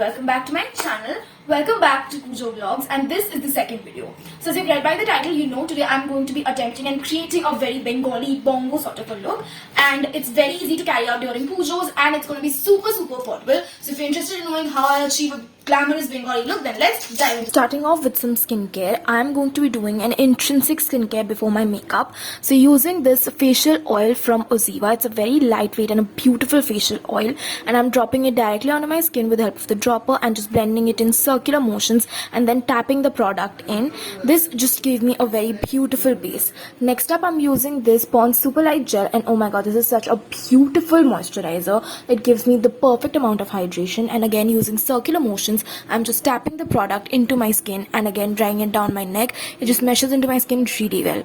welcome back to my channel. Welcome back to Kujo Vlogs, and this is the second video. So as you've read by the title, you know today I'm going to be attempting and creating a very Bengali bongo sort of a look, and it's very easy to carry out during pujos, and it's going to be super affordable. So if you're interested in knowing how I achieve a glamorous Bengali look, then let's dive in. Starting off with some skincare, I'm going to be doing an intrinsic skincare before my makeup. So using this facial oil from Oziva, it's a very lightweight and a beautiful facial oil, and I'm dropping it directly onto my skin with the help of the dropper and just blending it in circular motions and then tapping the product in. This just gave me a very beautiful base. Next up, I'm using this Pond's Super Light Gel, and oh my god, this is such a beautiful moisturizer. It gives me the perfect amount of hydration, and again using circular motions, I'm just tapping the product into my skin and again drying it down my neck. It just meshes into my skin really well.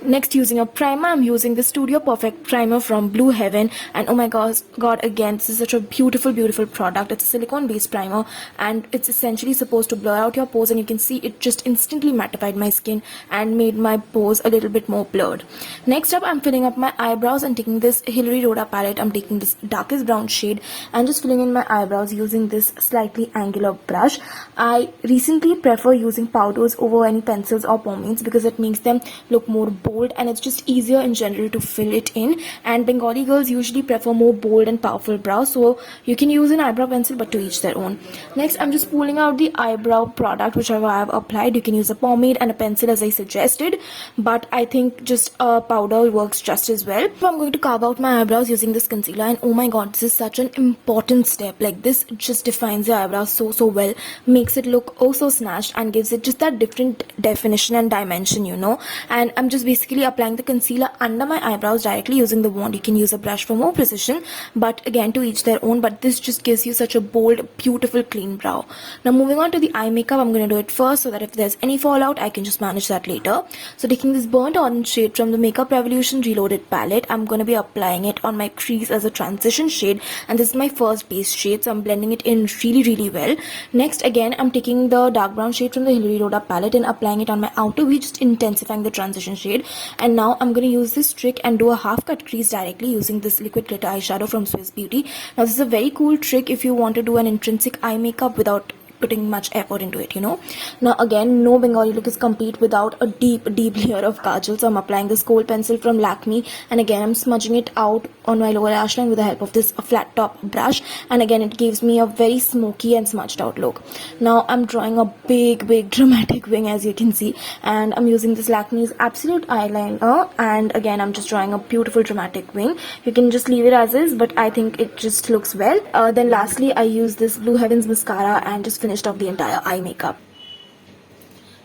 Next, using a primer, I'm using the Studio Perfect primer from Blue Heaven, and oh my god, again, this is such a beautiful product. It's a silicone based primer, and it's essentially supposed to blur out your pores, and you can see it just instantly mattified my skin and made my pores a little bit more blurred. Next up, I'm filling up my eyebrows and taking this Hilary Rhoda palette. I'm taking this darkest brown shade and just filling in my eyebrows using this slightly angular brush. I recently prefer using powders over any pencils or pomades because it makes them look more bold, and it's just easier in general to fill it in, and Bengali girls usually prefer more bold and powerful brows, so you can use an eyebrow pencil, but to each their own. Next, I'm just pulling out the eyebrow product whichever I have applied. You can use a pomade and a pencil as I suggested, but I think just a powder works just as well. So I'm going to carve out my eyebrows using this concealer, and oh my god, this is such an important step. Like, this just defines your eyebrows so well, makes it look oh so snatched, and gives it just that different definition and dimension, you know. And I'm just basically applying the concealer under my eyebrows directly using the wand. You can use a brush for more precision, but again to each their own, but this just gives you such a bold, beautiful, clean brow. Now moving on to the eye makeup, I'm going to do it first so that if there's any fallout, I can just manage that later. So taking this burnt orange shade from the Makeup Revolution Reloaded palette, I'm going to be applying it on my crease as a transition shade, and this is my first base shade, so I'm blending it in really well. Next, again, I'm taking the dark brown shade from the Hilary Rhoda palette and applying it on my outer V, just intensifying the transition shade. And now I'm going to use this trick and do a half cut crease directly using this liquid glitter eyeshadow from Swiss Beauty. Now this is a very cool trick if you want to do an intrinsic eye makeup without putting much effort into it, you know. Now again, no Bengali look is complete without a deep layer of kajal, so I'm applying this gold pencil from Lakme, and again I'm smudging it out on my lower lash line with the help of this flat top brush, and again it gives me a very smoky and smudged out look. Now I'm drawing a big dramatic wing, as you can see, and I'm using this Lakme's Absolute eyeliner, and again I'm just drawing a beautiful dramatic wing. You can just leave it as is, but I think it just looks well. Then lastly, I use this Blue Heavens mascara and just finished off the entire eye makeup.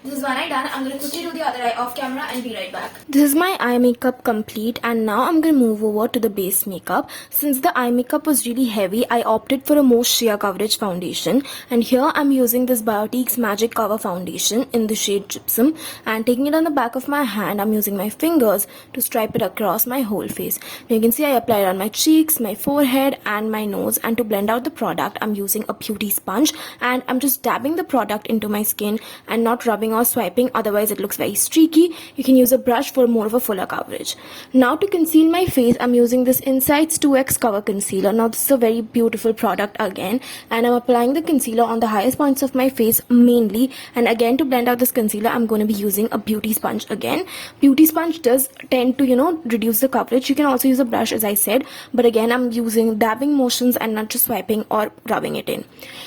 This is one eye done. I'm going to quickly do the other eye off camera and be right back. This is my eye makeup complete, and now I'm going to move over to the base makeup. Since the eye makeup was really heavy, I opted for a more sheer coverage foundation, and here I'm using this Biotique's Magic Cover Foundation in the shade Gypsum, and taking it on the back of my hand, I'm using my fingers to stripe it across my whole face. Now you can see I apply it on my cheeks, my forehead and my nose, and to blend out the product, I'm using a beauty sponge, and I'm just dabbing the product into my skin and not rubbing or swiping, otherwise it looks very streaky. You can use a brush for more of a fuller coverage. Now to conceal my face, I'm using this Insights 2X Cover Concealer. Now this is a very beautiful product again, and I'm applying the concealer on the highest points of my face mainly, and again to blend out this concealer, I'm going to be using a beauty sponge again. Beauty sponge does tend to, you know, reduce the coverage. You can also use a brush as I said, but again I'm using dabbing motions and not just swiping or rubbing it in.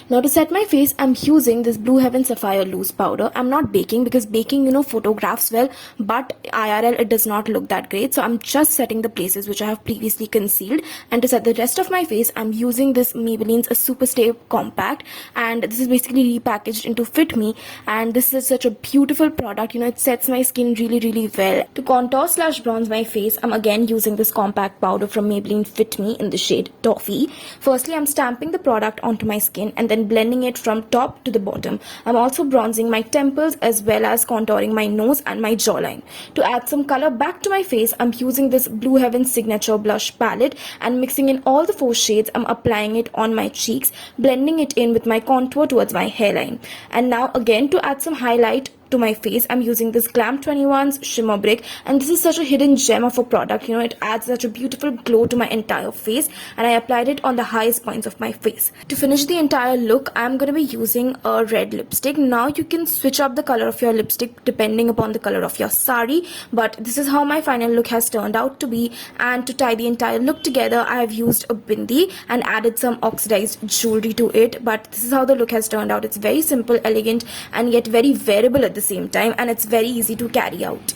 Now to set my face, I'm using this Blue Heaven Sapphire Loose Powder. I'm not baking because baking, you know, photographs well, but IRL it does not look that great, so I'm just setting the places which I have previously concealed. And to set the rest of my face, I'm using this Maybelline's a Super Stay Compact, and this is basically repackaged into Fit Me, and this is such a beautiful product. You know, it sets my skin really well. To contour / bronze my face, I'm again using this compact powder from Maybelline Fit Me in the shade Toffee. Firstly, I'm stamping the product onto my skin and then blending it from top to the bottom. I'm also bronzing my temples as well as contouring my nose and my jawline. To add some color back to my face, I'm using this Blue Heaven Signature Blush palette, and mixing in all the 4 shades, I'm applying it on my cheeks, blending it in with my contour towards my hairline. And now again to add some highlight to my face, I'm using this Glam 21's Shimmer Brick, and this is such a hidden gem of a product. You know, it adds such a beautiful glow to my entire face, and I applied it on the highest points of my face. To finish the entire look, I'm going to be using a red lipstick. Now you can switch up the color of your lipstick depending upon the color of your sari, but this is how my final look has turned out to be. And to tie the entire look together, I have used a bindi and added some oxidized jewelry to it. But this is how the look has turned out. It's very simple, elegant, and yet very wearable at the same time, and it's very easy to carry out.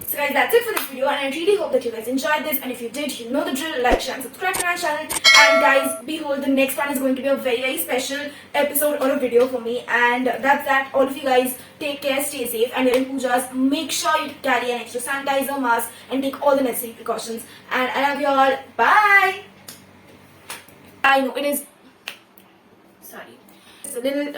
So guys, that's it for this video, and I really hope that you guys enjoyed this. And if you did, you know the drill. Like, share, and subscribe to my channel. And guys, behold, the next one is going to be a very special episode or a video for me. And that's that. All of you guys, take care, stay safe, and during pujas, make sure you carry an extra sanitizer, mask, and take all the necessary precautions. And I love you all. Bye. I know it is. Sorry, it's a little